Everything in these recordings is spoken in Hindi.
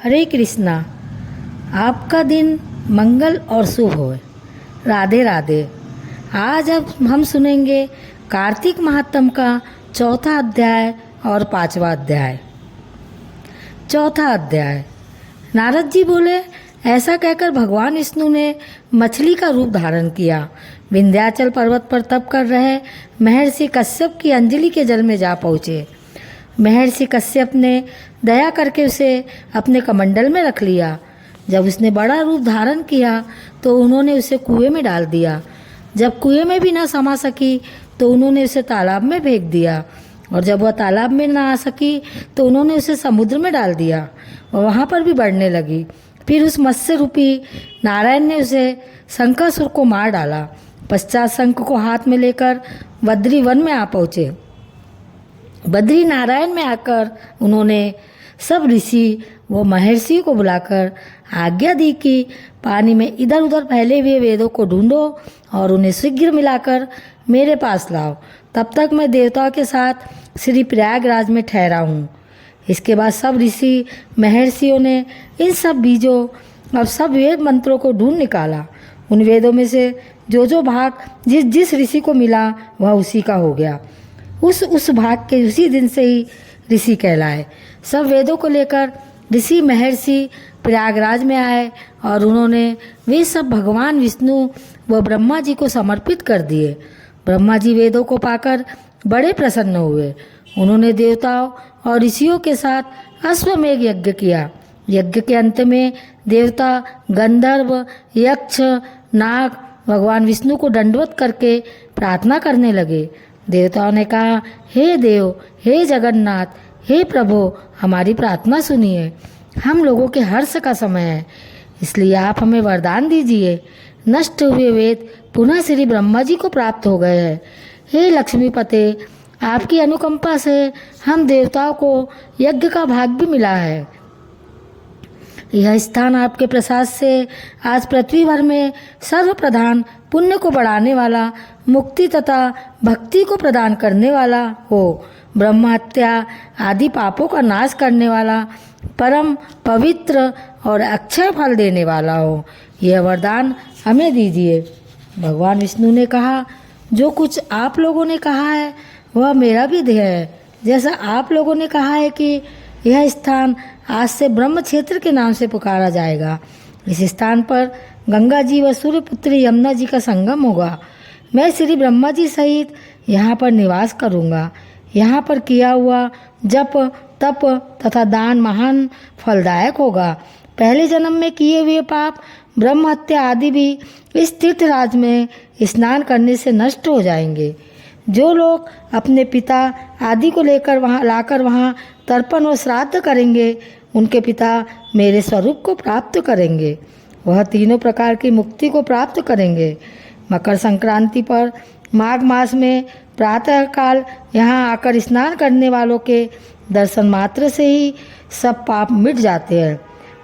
हरे कृष्णा। आपका दिन मंगल और शुभ हो। राधे राधे। आज अब हम सुनेंगे कार्तिक महात्म का चौथा अध्याय और पांचवा अध्याय। चौथा अध्याय। नारद जी बोले, ऐसा कहकर भगवान विष्णु ने मछली का रूप धारण किया। विंध्याचल पर्वत पर तप कर रहे महर्षि कश्यप की अंजलि के जल में जा पहुँचे। महर्षि कश्यप ने दया करके उसे अपने कमंडल में रख लिया। जब उसने बड़ा रूप धारण किया तो उन्होंने उसे कुएं में डाल दिया। जब कुएं में भी न समा सकी तो उन्होंने उसे तालाब में फेंक दिया, और जब वह तालाब में ना आ सकी तो उन्होंने उसे समुद्र में डाल दिया और वहाँ पर भी बढ़ने लगी। फिर उस मत्स्य रूपी नारायण ने उसे शंकासुर को मार डाला। पश्चात शंख को हाथ में लेकर बद्री वन में आ पहुँचे। बद्री नारायण में आकर उन्होंने सब ऋषि व महर्षि को बुलाकर आज्ञा दी कि पानी में इधर उधर फैले हुए वेदों को ढूंढो और उन्हें शीघ्र मिलाकर मेरे पास लाओ। तब तक मैं देवताओं के साथ श्री प्रयागराज में ठहरा हूँ। इसके बाद सब ऋषि महर्षियों ने इन सब बीजों और सब वेद मंत्रों को ढूंढ निकाला। उन वेदों में से जो भाग जिस जिस ऋषि को मिला वह उसी का हो गया। उस भाग के उसी दिन से ही ऋषि कहलाए। सब वेदों को लेकर ऋषि महर्षि प्रयागराज में आए और उन्होंने वे सब भगवान विष्णु व ब्रह्मा जी को समर्पित कर दिए। ब्रह्मा जी वेदों को पाकर बड़े प्रसन्न हुए। उन्होंने देवताओं और ऋषियों के साथ अश्वमेघ यज्ञ किया। यज्ञ के अंत में देवता, गंधर्व, यक्ष, नाग भगवान विष्णु को दंडवत करके प्रार्थना करने लगे। देवताओं ने कहा, हे देव, हे जगन्नाथ, हे प्रभु, हमारी प्रार्थना सुनिए। हम लोगों के हर्ष का समय है, इसलिए आप हमें वरदान दीजिए। नष्ट हुए वेद पुनः श्री ब्रह्मा जी को प्राप्त हो गए हैं। हे लक्ष्मीपते, आपकी अनुकंपा से हम देवताओं को यज्ञ का भाग भी मिला है। यह स्थान आपके प्रसाद से आज पृथ्वी भर में सर्वप्रधान, पुण्य को बढ़ाने वाला, मुक्ति तथा भक्ति को प्रदान करने वाला हो। ब्रह्म हत्या आदि पापों का नाश करने वाला, परम पवित्र और अक्षय फल देने वाला हो। यह वरदान हमें दीजिए। भगवान विष्णु ने कहा, जो कुछ आप लोगों ने कहा है वह मेरा भी ध्येय है। जैसा आप लोगों ने कहा है कि यह स्थान आज से ब्रह्म क्षेत्र के नाम से पुकारा जाएगा। इस स्थान पर गंगा जी व सूर्यपुत्री यमुना जी का संगम होगा। मैं श्री ब्रह्मा जी सहित यहाँ पर निवास करूँगा। यहाँ पर किया हुआ जप, तप तथा दान महान फलदायक होगा। पहले जन्म में किए हुए पाप, ब्रह्म हत्या आदि भी इस तीर्थराज में स्नान करने से नष्ट हो जाएंगे। जो लोग अपने पिता आदि को लाकर वहाँ तर्पण व श्राद्ध करेंगे, उनके पिता मेरे स्वरूप को प्राप्त करेंगे। वह तीनों प्रकार की मुक्ति को प्राप्त करेंगे। मकर संक्रांति पर माघ मास में प्रातः काल यहाँ आकर स्नान करने वालों के दर्शन मात्र से ही सब पाप मिट जाते हैं।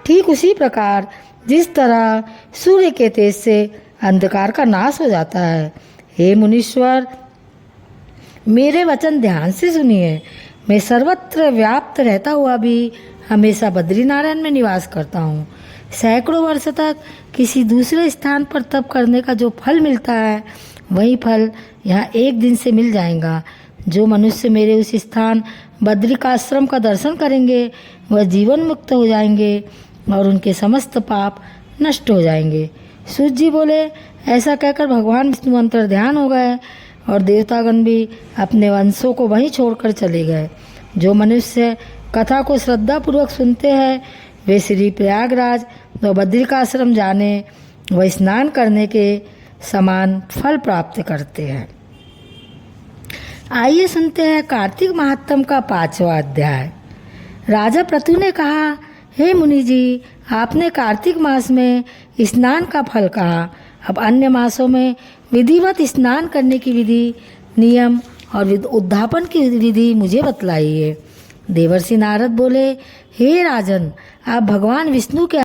ठीक उसी प्रकार जिस तरह सूर्य के तेज से अंधकार का नाश हो जाता है। हे मुनीश्वर, मेरे वचन ध्यान से सुनिए। मैं सर्वत्र व्याप्त रहता हुआ भी हमेशा बद्रीनारायण में निवास करता हूँ। सैकड़ों वर्ष तक किसी दूसरे स्थान पर तप करने का जो फल मिलता है, वही फल यहाँ एक दिन से मिल जाएगा। जो मनुष्य मेरे उस स्थान बद्रिकाश्रम का दर्शन करेंगे, वह जीवन मुक्त हो जाएंगे और उनके समस्त पाप नष्ट हो जाएंगे। सूर्य जी बोले, ऐसा कहकर भगवान विष्णु अंतर्ध्यान हो गए और देवतागण भी अपने वंशों को वहीं छोड़कर चले गए। जो मनुष्य कथा को श्रद्धापूर्वक सुनते हैं, वे श्री प्रयागराज व बद्रिकाश्रम जाने व स्नान करने के समान फल प्राप्त करते हैं। आइए सुनते हैं कार्तिक महात्म का पांचवा अध्याय। राजा पृथु ने कहा, हे मुनि जी, आपने कार्तिक मास में स्नान का फल कहा। अब अन्य मासों में विधिवत स्नान करने की विधि, नियम और उद्धापन की विधि मुझे बतलाइए। देवर्षि नारद बोले, हे राजन, आप भगवान विष्णु के